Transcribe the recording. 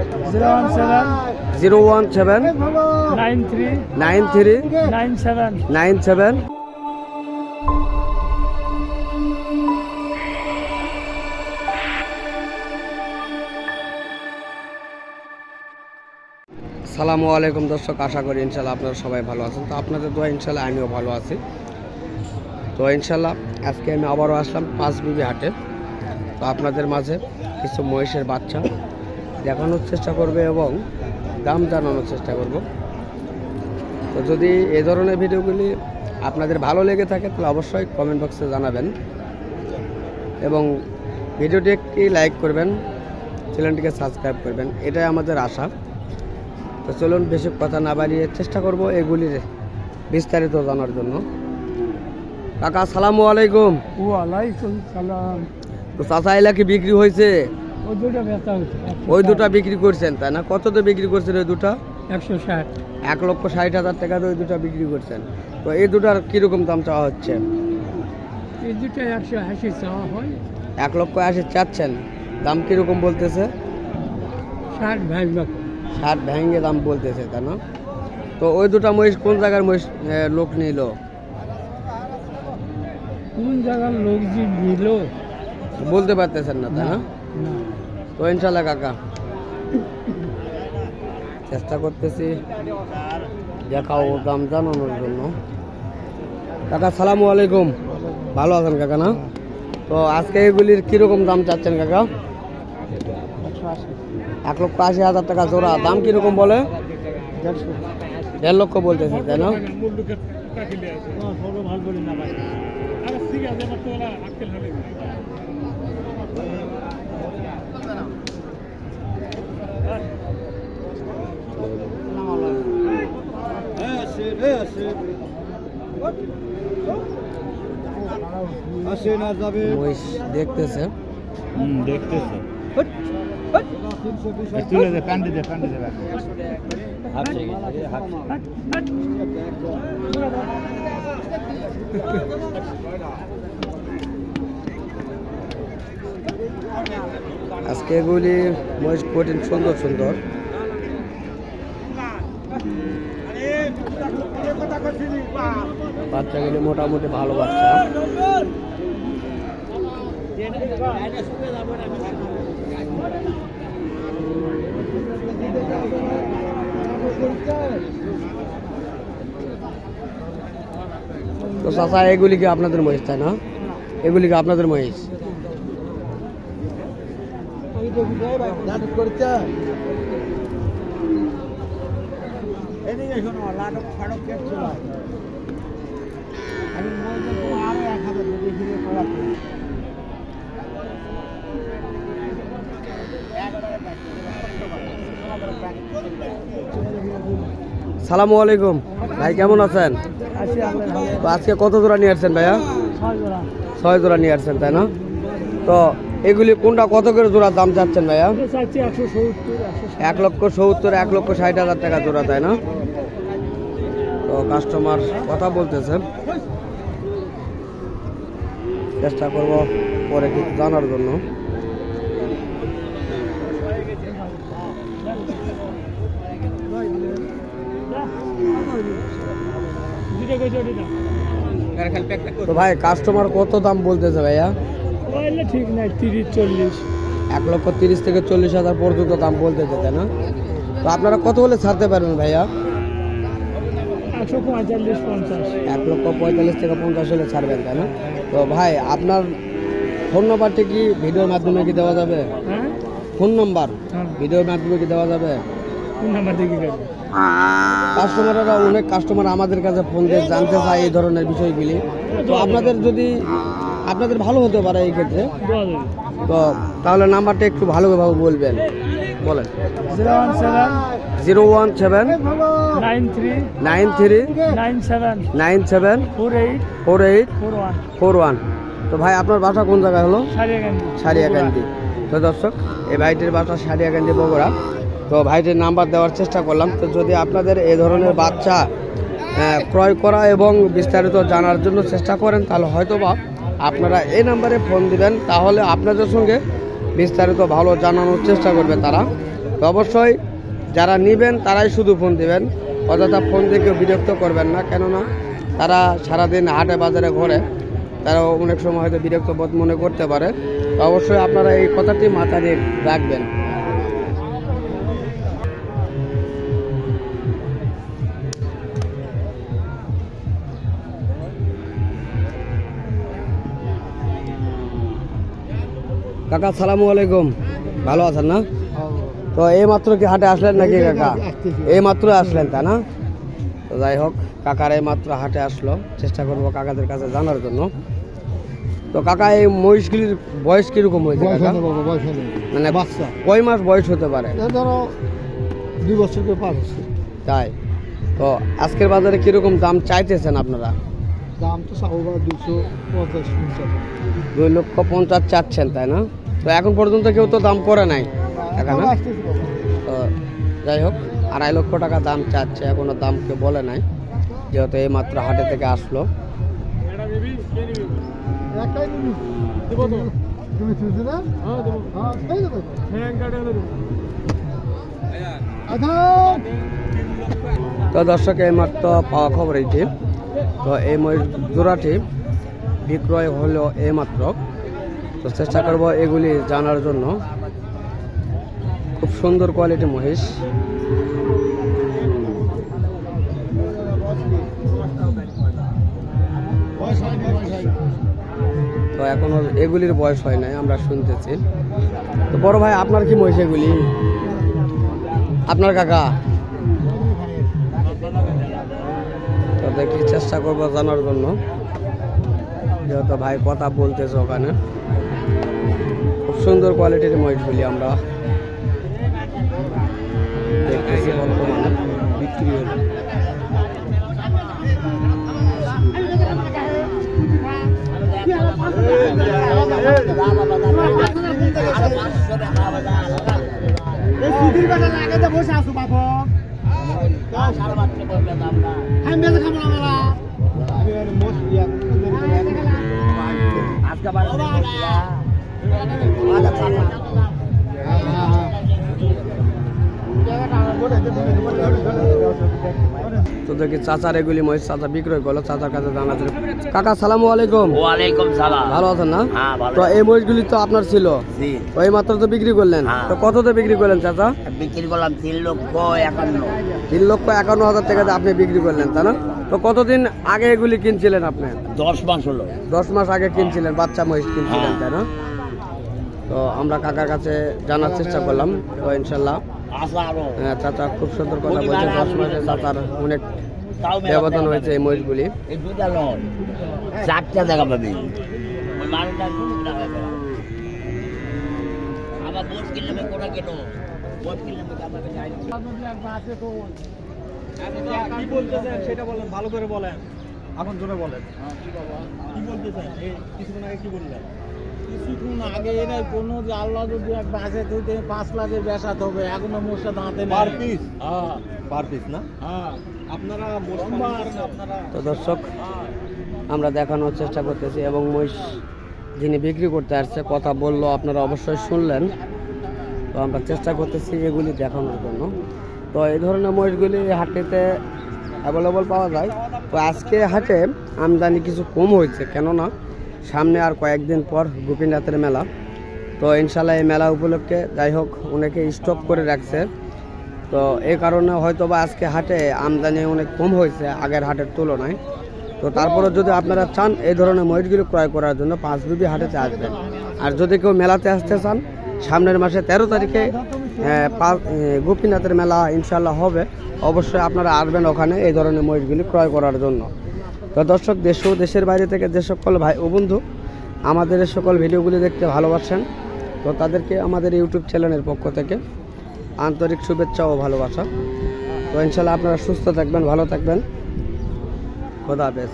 017 93 97। আসসালামু আলাইকুম দর্শক, আশা করি ইনশাল্লাহ আপনারা সবাই ভালো আছেন। তো আপনাদের দোয়া ইনশাল্লাহ আমিও ভালো আছি। তো ইনশাল্লাহ আজকে আমি আবারও আসলাম পাঁচবিবি হাটে। তো আপনাদের মাঝে কিছু মহিষের বাচ্চা দেখানোর চেষ্টা করবে এবং দাম জানানোর চেষ্টা করব। তো যদি এই ধরনের ভিডিওগুলি আপনাদের ভালো লেগে থাকে তাহলে অবশ্যই কমেন্ট বক্সে জানাবেন এবং ভিডিওটি একটি লাইক করবেন, চ্যানেলটিকে সাবস্ক্রাইব করবেন, এটাই আমাদের আশা। তো চলুন বেশি কথা না বাড়িয়ে চেষ্টা করব এগুলির বিস্তারিত জানার জন্য। কাকা আসসালামু আলাইকুম। ওয়ালাইকুম সালাম। তো চাচা এলা কি বিক্রি হয়েছে? ওই দুটো বেচা হচ্ছে। ওই দুটা বিক্রি করছেন তাই না? কততে বিক্রি করছেন ওই দুটা? 160। 1,60,000 টাকাতে ওই দুটা বিক্রি করছেন। তো এই দুটার কীরকম দাম চাওয়া হচ্ছে? এই দুটো 180 চাওয়া হয়। 1,80,000 চাচ্ছেন, দাম কীরকম বলতেছে? 60 ভাঙবে। 60 ভেঙে দাম বলতেছে তাই না? তো ওই দুটা মহিষ কোন জায়গার মহিষ লোক নিল? কোন জায়গার লোক যে নিল বলতে পারতেছেন না তাই না? না। তো ইনশাল্লাহ কাকা চেষ্টা করতেছি দেখাও দাম জানানোর জন্য। কাকা সালামু আলাইকুম, ভালো আছেন কাকা না? তো আজকে এগুলির কীরকম দাম চাচ্ছেন কাকা? 1,80,000 টাকা জোড়া। দাম কীরকম বলে? 1.5 লক্ষ বলতেছে তাই না? মহিষ দেখতেছে। দেখতেছে আজকে এগুলি মহিষ কঠিন সুন্দর সুন্দর। বাচ্চাগুলি মোটামুটি ভালো বাচ্চা। তো চাচা এগুলি কি আপনাদের মহিষ তাই না? এগুলি কি আপনাদের মহিষ? সালামু আলাইকুম ভাই, কেমন আছেন? তো আজকে কত জোড়া নিয়ে আসছেন ভাইয়া? 6 জোড়া নিয়ে আসছেন তাই না? তো এগুলি কোনটা কত করে জোড়া দাম চাচ্ছেন ভাইয়া? 1,70,000 1,60,000 টাকা জোড়া তাই না? তো কাস্টমার কথা বলতেছে, চেষ্টা করব পরে কিছু জানার জন্য। তো ভাই কাস্টমার কত দাম বলতেছে ভাইয়া? ঠিক নাই, 30-40। 1,30,000 থেকে 40,000 পর্যন্ত দাম বলতেছে তাই না? তো আপনারা কত হলে ছাড়তে পারবেন ভাইয়া? 145-50। 1,45,000 থেকে 50 হলে ছাড়বেন তাই না? তো ভাই আপনার ফোন নাম্বারটা কি ভিডিওর মাধ্যমে কি দেওয়া যাবে? হ্যাঁ, ফোন নাম্বার ভিডিওর মাধ্যমে কি দেওয়া যাবে? কোন নাম্বার থেকে দেব? কাস্টমাররা অনেক কাস্টমার আমাদের কাছে ফোন দিয়ে জানতে চায় এই ধরনের বিষয়গুলি। তো আপনাদের যদি আপনাদের ভালো হতে পারে এই ক্ষেত্রে, তো তাহলে নাম্বারটা একটু ভালোভাবে বলবেন, বলেন। 017 93 97 48 41। তো ভাই আপনার বাসা কোন জায়গায় হলো? সারিয়াকান্দি। তো দর্শক এই ভাইটির বাসা সারিয়াকান্দি বগুড়া। তো ভাইটির নাম্বার দেওয়ার চেষ্টা করলাম। তো যদি আপনাদের এই ধরনের বাচ্চা ক্রয় করা এবং বিস্তারিত জানার জন্য চেষ্টা করেন তাহলে হয়তোবা আপনারা এই নাম্বারে ফোন দিবেন, তাহলে আপনাদের সঙ্গে বিস্তারিত ভালো জানানোর চেষ্টা করবে তারা। তো অবশ্যই যারা নেবেন তারাই শুধু ফোন দিবেন, অযথা ফোন দিয়ে কেউ বিরক্ত করবেন না, কেননা তারা সারাদিন হাটে বাজারে ঘোরে, তারা অনেক সময় হয়তো বিরক্ত বোধ মনে করতে পারে। তো অবশ্যই আপনারা এই কথাটি মাথায় রাখবেন। কাকা সালামু আলাইকুম, ভালো আছেন না? তো এই মাত্র কি হাটে আসলেন নাকি কাকা? এই মাত্র আসলেন তাই না? তো যাই হোক, কাকার এই মাত্র হাটে আসলো, চেষ্টা করবো কাকাদের কাছে জানার জন্য। তো কাকা এই মহিষগুলির বয়স কিরকম হয়েছে কাকা? মানে বাচ্চা কয় মাস বয়স হতে পারে? ধরো 2 বছর করে পার হচ্ছে। তাই তো আজকের বাজারে কিরকম দাম চাইতেছেন আপনারা? দাম তো চাউবা 250 2,50,000 চাচ্ছেন তাই না? তো এখন পর্যন্ত কেউ তো দাম করে নাই টাকা না? তো যাই হোক, 2.5 লক্ষ টাকা দাম চাচ্ছে, এখনো দাম কেউ বলে নাই, যেহেতু এই মাত্র হাটে থেকে আসলো। তো দর্শক, এই মাত্র পাওয়া খবর এইটি। তো এই মহিষ জোড়াটি বিক্রয় হলো এই মাত্র। তো চেষ্টা করব এগুলি জানার জন্য। খুব সুন্দর কোয়ালিটি মহিষ। তো এখনো এগুলির বয়স হয় নাই, আমরা শুনতেছি। তো বড় ভাই, আপনার কি মহিষ এগুলি? আপনার কাকা? তো দেখি, চেষ্টা করবো জানার জন্য, যেহেতু ভাই কথা বলতেছে ওখানে। খুব সুন্দর কোয়ালিটির মহিষগুলি আমরা দেখতেছি বর্তমানে বিক্রি হলো। তো দেখি চাচার এগুলি মহিষ চাচা বিক্রয় করলো, চাচার কাছে জানা ছিল। কাকা সালামু আলাইকুম। ওয়ালাইকুম সালাম। ভালো আছেন না? হ্যাঁ, ভালো তো এই মহিষগুলি তো আপনার ছিল, জি। ওই মাত্র তো বিক্রি করলেন। হ্যাঁ। তো কততে বিক্রি করলেন চাচা? বিক্রি করলাম 3,51,000। 3,51,000 টাকাতে আপনি বিক্রি করলেন তাই না? তো কতদিন আগে এগুলি কিনছিলেন আপনি? 10 মাস হলো। 10 মাস আগে কিনছিলেন, বাচ্চা মহিষ কিনছিলেন তাই না? তো আমরা কাকার কাছে জানার চেষ্টা করলাম। তো ইনশাল্লাহ আসা আরো চাচা খুব সুন্দর কথা বলছে। 10 মাসে চাচার অনেক তাও ব্যবধান হয়েছে এই মহিষগুলি। এই দুটা নয়, 4টা দেখা পাবি। ওই মালটা দুটা হবে। আবার বোট কিনলে কোটা কেন? বোট কিনলে তো আমাকে যাই। কি বলতেছেন সেটা বলেন, ভালো করে বলেন, এখন জোরে বলেন। কি বলতেছেন? এই কিছুক্ষণ আগে কি বললেন? কিছুক্ষণ আগে এরা কোনো যে আল্লাহ যদি এক বাসে থেকে 5 লাখের বেসাত হবে, এখনো মোষটা দাঁতে নেই। Per piece? হ্যাঁ পার পিস না? হ্যাঁ। আপনারা আপনারা তো দর্শক, আমরা দেখানোর চেষ্টা করতেছি এবং মহিষ যিনি বিক্রি করতে আসছে কথা বললো, আপনারা অবশ্যই শুনলেন। তো আমরা চেষ্টা করতেছি এগুলি দেখানোর জন্য। তো এই ধরনের মহিষগুলি হাটেতে অ্যাভেলেবল পাওয়া যায়। তো আজকে হাটে আমদানি কিছু কম হয়েছে, কেননা সামনে আর কয়েকদিন পর গোপীনাথের মেলা। তো ইনশাল্লাহ এই মেলা উপলক্ষে যাই হোক অনেকে স্টক করে রাখছে। তো এই কারণে হয়তো বা আজকে হাটে আমদানি অনেক কম হয়েছে আগের হাটের তুলনায়। তো তারপরে যদি আপনারা চান এই ধরনের মহিষগুলো ক্রয় করার জন্য 5 বিবি হাটেতে আসবেন। আর যদি কেউ মেলাতে আসতে চান, সামনের মাসে 13 তারিখে গোপীনাথের মেলা ইনশাল্লাহ হবে, অবশ্যই আপনারা আসবেন ওখানে এই ধরনের মহিষগুলি ক্রয় করার জন্য। তো দর্শক, দেশ ও দেশের বাইরে থেকে যে সকল ভাই ও বন্ধু আমাদের এই সকল ভিডিওগুলি দেখতে ভালোবাসেন, তো তাদেরকে আমাদের ইউটিউব চ্যানেলের পক্ষ থেকে আন্তরিক শুভেচ্ছা ও ভালোবাসা। তো ইনশাল্লাহ আপনারা সুস্থ থাকবেন, ভালো থাকবেন। খোদা হাফেজ।